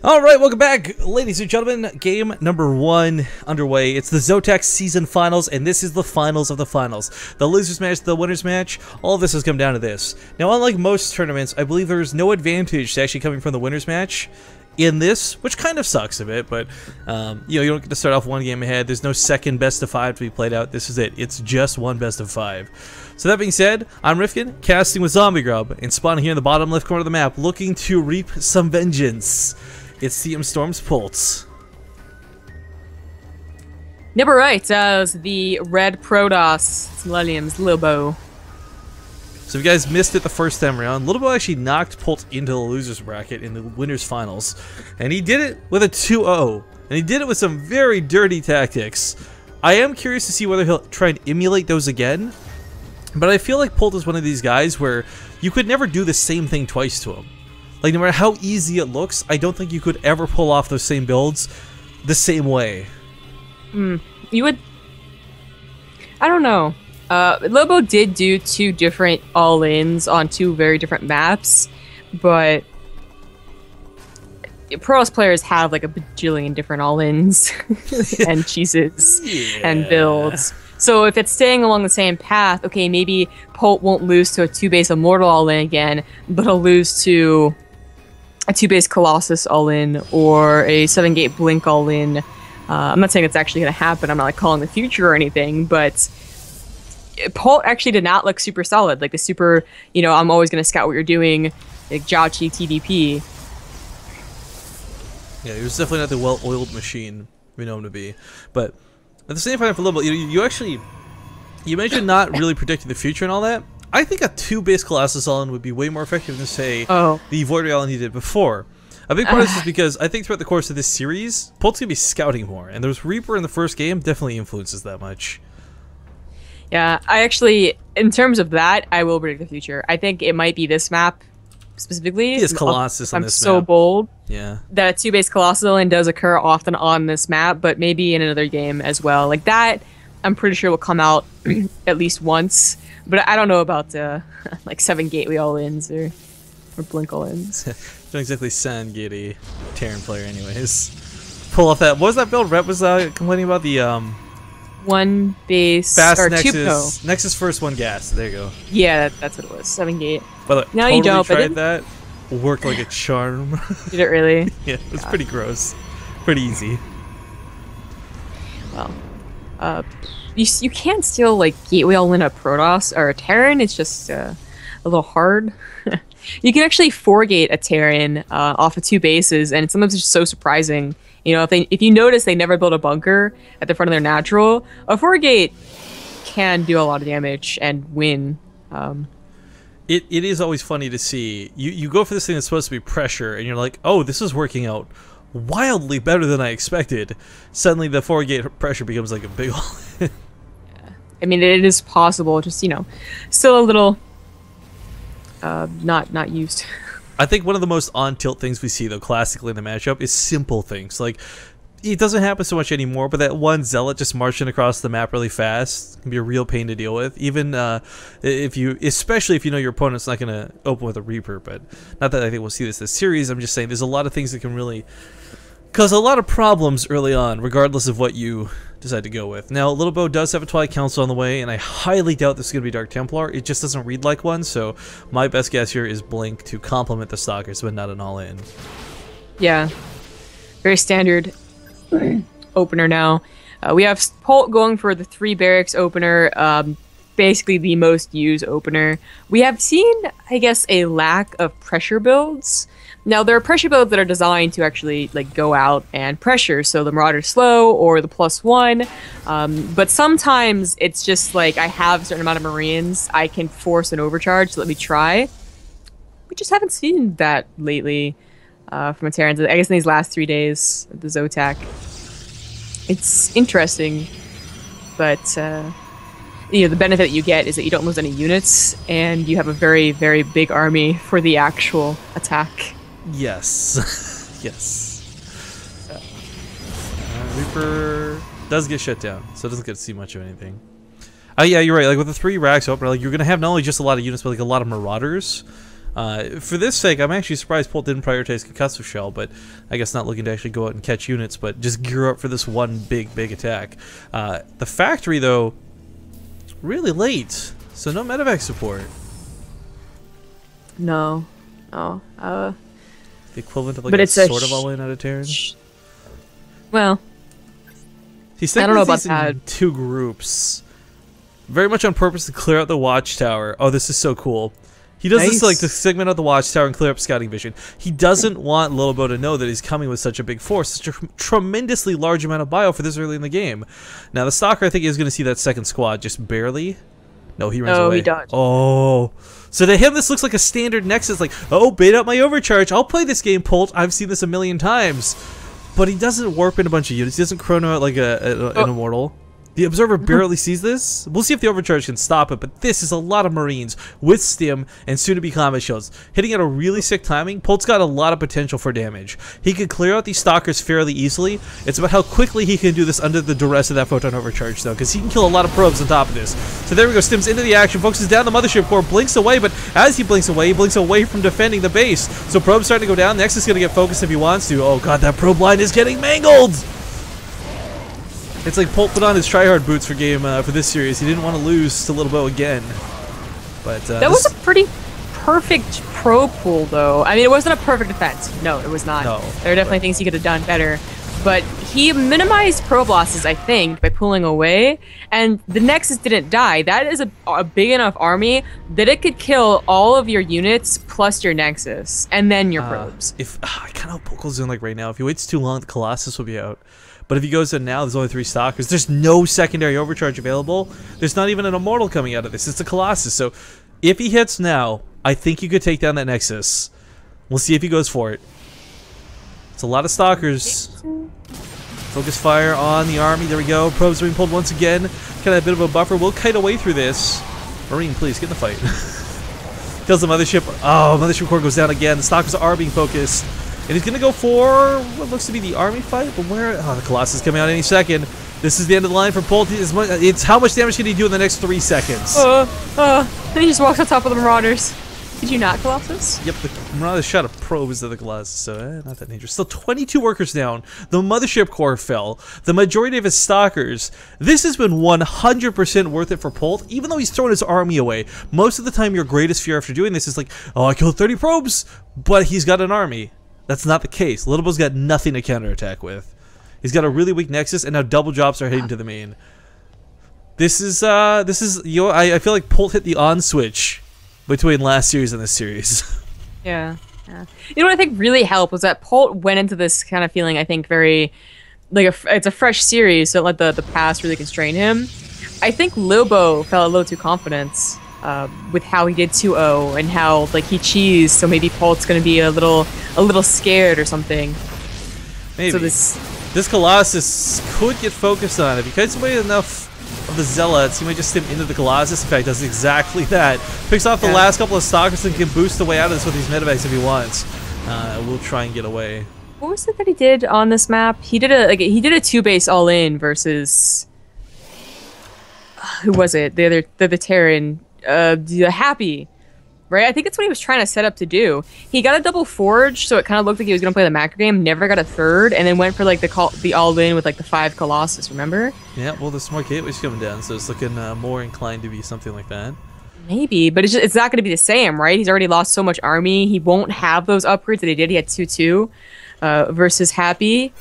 Alright, welcome back, ladies and gentlemen. Game number 1 underway. It's the ZOTAC season finals, and this is the finals of the finals. The losers match, the winners match, all of this has come down to this. Now, unlike most tournaments, I believe there's no advantage to actually coming from the winners match in this, which kind of sucks a bit, but you know, you don't get to start off one game ahead. There's no second best of 5 to be played out. This is it. It's just one best of 5. So that being said, I'm Rifkin, casting with Zombie Grub, and spawning here in the bottom left corner of the map, looking to reap some vengeance. It's CM Storm's Polt. Never right. That was the red Protoss Millennium's Lilbow. So if you guys missed it the first time around, Lilbow actually knocked Polt into the losers bracket in the winners finals, and he did it with a 2-0, and he did it with some very dirty tactics. I am curious to see whether he'll try and emulate those again, but I feel like Polt is one of these guys where you could never do the same thing twice to him. Like, no matter how easy it looks, I don't think you could ever pull off those same builds the same way. You would... I don't know. Lilbow did do 2 different all-ins on 2 very different maps, but Protoss players have like a bajillion different all-ins and cheeses and builds. So if it's staying along the same path, okay, maybe Polt won't lose to a 2-base Immortal all-in again, but he'll lose to a 2-base Colossus all-in or a 7-gate Blink all-in. I'm not saying it's actually going to happen. I'm not like calling the future or anything, but Polt actually did not look super solid. Like the super, you know, I'm always going to scout what you're doing, like Jachi TDP. Yeah, he was definitely not the well-oiled machine we know him to be. But at the same time, for Lilbow, you mentioned not really predicting the future and all that. I think a 2-base Colossus all-in would be way more effective than, say, the Void Ray all-in he did before. A big part of this is because I think throughout the course of this series, Polt's gonna be scouting more, and there's Reaper in the first game definitely influences that much. Yeah, I actually, in terms of that, I will predict the future. I think it might be this map specifically. He is Colossus on this map. I'm so bold. Yeah. That 2-base Colossus all-in does occur often on this map, but maybe in another game as well. Like that, I'm pretty sure will come out at least once. But I don't know about like 7 gateway all-ins or blink all-ins. Don't exactly sound giddy Terran player anyways. Pull off that. What was that build? Rep was complaining about the 1 base fast or Nexus. Nexus first 1 gas. There you go. Yeah, that's what it was. 7 gate. But now totally you don't. Tried that. Worked like a charm. Did it really? Yeah, it was pretty gross. Pretty easy. Well, you can't steal like gateway all-in a Protoss or a Terran. It's just a little hard. You can actually 4-gate a Terran off of 2 bases, and sometimes it's just so surprising. You know, if you notice they never build a bunker at the front of their natural, a 4-gate can do a lot of damage and win. It is always funny to see. You go for this thing that's supposed to be pressure, and you're like, oh, this is working out wildly better than I expected. Suddenly the 4-gate pressure becomes like a big all. I mean, it is possible, just, you know, still a little not used. I think one of the most on-tilt things we see, though, classically in the matchup is simple things. Like, it doesn't happen so much anymore, but that one Zealot just marching across the map really fast can be a real pain to deal with. Even especially if you know your opponent's not going to open with a Reaper, but not that I think we'll see this series. I'm just saying there's a lot of things that can really cause a lot of problems early on, regardless of what you decide to go with. Now, Lilbow does have a Twilight Council on the way, and I highly doubt this is going to be Dark Templar. It just doesn't read like one, so my best guess here is Blink to complement the Stalkers, but not an all-in. Yeah, very standard opener now. We have Polt going for the 3 barracks opener, basically the most used opener. We have seen, I guess, a lack of pressure builds. Now, there are pressure builds that are designed to actually like go out and pressure, so the Marauder Slow or the +1, but sometimes it's just like I have a certain amount of Marines, I can force an overcharge, so let me try. We just haven't seen that lately from a Terran, I guess in these last 3 days of the ZOTAC. It's interesting, but you know, the benefit you get is that you don't lose any units, and you have a very, very big army for the actual attack. Yes. Yes. Reaper does get shut down, so it doesn't get to see much of anything. Yeah, you're right. Like with the 3 racks opener, like you're gonna have not only just a lot of units, but like a lot of Marauders. For this sake, I'm actually surprised Polt didn't prioritize Concussive Shell, but I guess not looking to actually go out and catch units, but just gear up for this one big attack. The factory, though, really late, so no medevac support. No. Oh. The equivalent of like but a it's a sort of all-in out of Terran. Well, He's I don't know about these that. in 2 groups. Very much on purpose to clear out the watchtower. Oh, this is so cool. He does this to, like, to segment out the watchtower and clear up scouting vision. He doesn't want Lilbow to know that he's coming with such a big force, such a tremendously large amount of bio for this early in the game. Now, the Stalker, I think, is going to see that second squad just barely. No, he runs away. Oh, he dodged. Oh. So to him, this looks like a standard Nexus, like, oh, bait out my overcharge. I'll play this game, Polt. I've seen this a million times. But he doesn't warp in a bunch of units. He doesn't chrono out like an Immortal. The Observer barely sees this. We'll see if the Overcharge can stop it, but this is a lot of Marines with Stim and soon-to-be combat shields. Hitting at a really sick timing, Polt's got a lot of potential for damage. He could clear out these Stalkers fairly easily. It's about how quickly he can do this under the duress of that Photon Overcharge, though, because he can kill a lot of probes on top of this. So there we go, Stim's into the action, focuses down the Mothership Core, blinks away, but as he blinks away from defending the base. So probe's starting to go down, Nexus is going to get focused if he wants to. Oh god, that probe line is getting mangled! It's like Polt put on his tryhard boots for this series. He didn't want to lose to Lilbow again. But that was a pretty perfect pro pool, though. I mean, it wasn't a perfect defense. No, it was not. No, there are definitely things he could have done better. But he minimized probe losses, I think, by pulling away. And the Nexus didn't die. That is a big enough army that it could kill all of your units plus your Nexus, and then your probes. I kind of hope Polt goes in like right now. If he waits too long, the Colossus will be out. But if he goes in now, there's only 3 Stalkers. There's no secondary overcharge available. There's not even an Immortal coming out of this. It's a Colossus. So if he hits now, I think you could take down that Nexus. We'll see if he goes for it. It's a lot of Stalkers. Focus fire on the army. There we go. Probes are being pulled once again. Kind of a bit of a buffer. We'll kite away through this. Marine, please, get in the fight. Kills the Mothership. Oh, Mothership Core goes down again. The Stalkers are being focused. And he's going to go for what looks to be the army fight, but where? Oh, the Colossus is coming out any second. This is the end of the line for Polt. It's how much damage can he do in the next 3 seconds? Then he just walks on top of the Marauders. Did you not, Colossus? Yep, the Marauders shot a probes to the Colossus, so not that dangerous. Still 22 workers down. The Mothership Core fell. The majority of his Stalkers. This has been 100% worth it for Polt, even though he's thrown his army away. Most of the time, your greatest fear after doing this is like, oh, I killed 30 probes, but he's got an army. That's not the case. Lilbow's got nothing to counterattack with. He's got a really weak Nexus, and now double drops are heading to the main. This is you know, I feel like Polt hit the on switch between last series and this series. Yeah. You know what I think really helped was that Polt went into this kind of feeling, I think, very like it's a fresh series, so let the past really constrain him. I think Lilbow felt a little too confident with how he did 2-0 and how like he cheesed, so maybe Polt's gonna be a little scared or something. Maybe. So this Colossus could get focused on. If he kites away enough of the Zealots, he might just stim into the Colossus. In fact, does exactly that. Picks off the last couple of Stalkers and can boost the way out of this with these medevacs if he wants. We'll try and get away. What was it that he did on this map? He did a 2-base all in versus who was it? The Terran, the Happy, right? I think that's what he was trying to set up to do. He got a double forge, so it kind of looked like he was gonna play the macro game. Never got a third, and then went for like the all in with like the 5 Colossus. Remember? Yeah. Well, the smart gateways coming down, so it's looking more inclined to be something like that. Maybe, but it's not going to be the same, right? He's already lost so much army. He won't have those upgrades that he did. He had 2-2 versus Happy.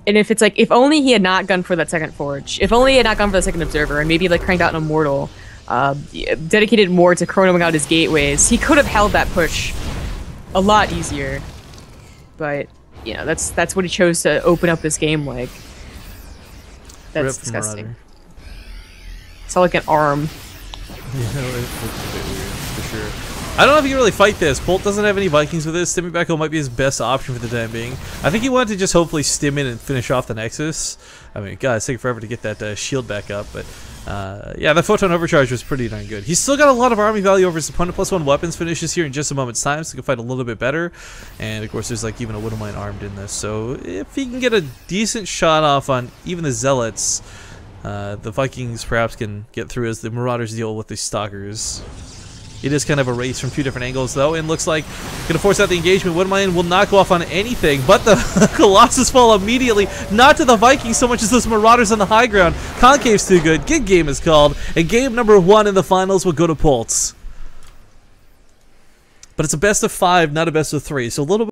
And if it's like, if only he had not gone for that second forge, if only he had not gone for the second observer, and maybe like cranked out an immortal, dedicated more to chronoing out his gateways, he could have held that push a lot easier. But you know, that's what he chose to open up this game like. That's disgusting. Marauder. It's all like an arm. Yeah, it's a bit weird, for sure. I don't know if he can really fight this. Polt doesn't have any Vikings with this. Stimming back home might be his best option for the time being. I think he wanted to just hopefully stim in and finish off the Nexus. I mean, God, it's taking forever to get that shield back up, but yeah, the Photon Overcharge was pretty darn good. He's still got a lot of army value over his opponent. +1 weapons finishes here in just a moment's time, so he can fight a little bit better. And of course, there's like even a Widowmine armed in this. So if he can get a decent shot off on even the Zealots, the Vikings perhaps can get through as the Marauders deal with the Stalkers. It is kind of a race from two different angles, though, and looks like going to force out the engagement. Woodmine will not go off on anything, but the Colossus fall immediately, not to the Vikings so much as those Marauders on the high ground. Concave's too good. Good game is called, and game number 1 in the finals will go to Polt. But it's a best of 5, not a best of 3, so a little bit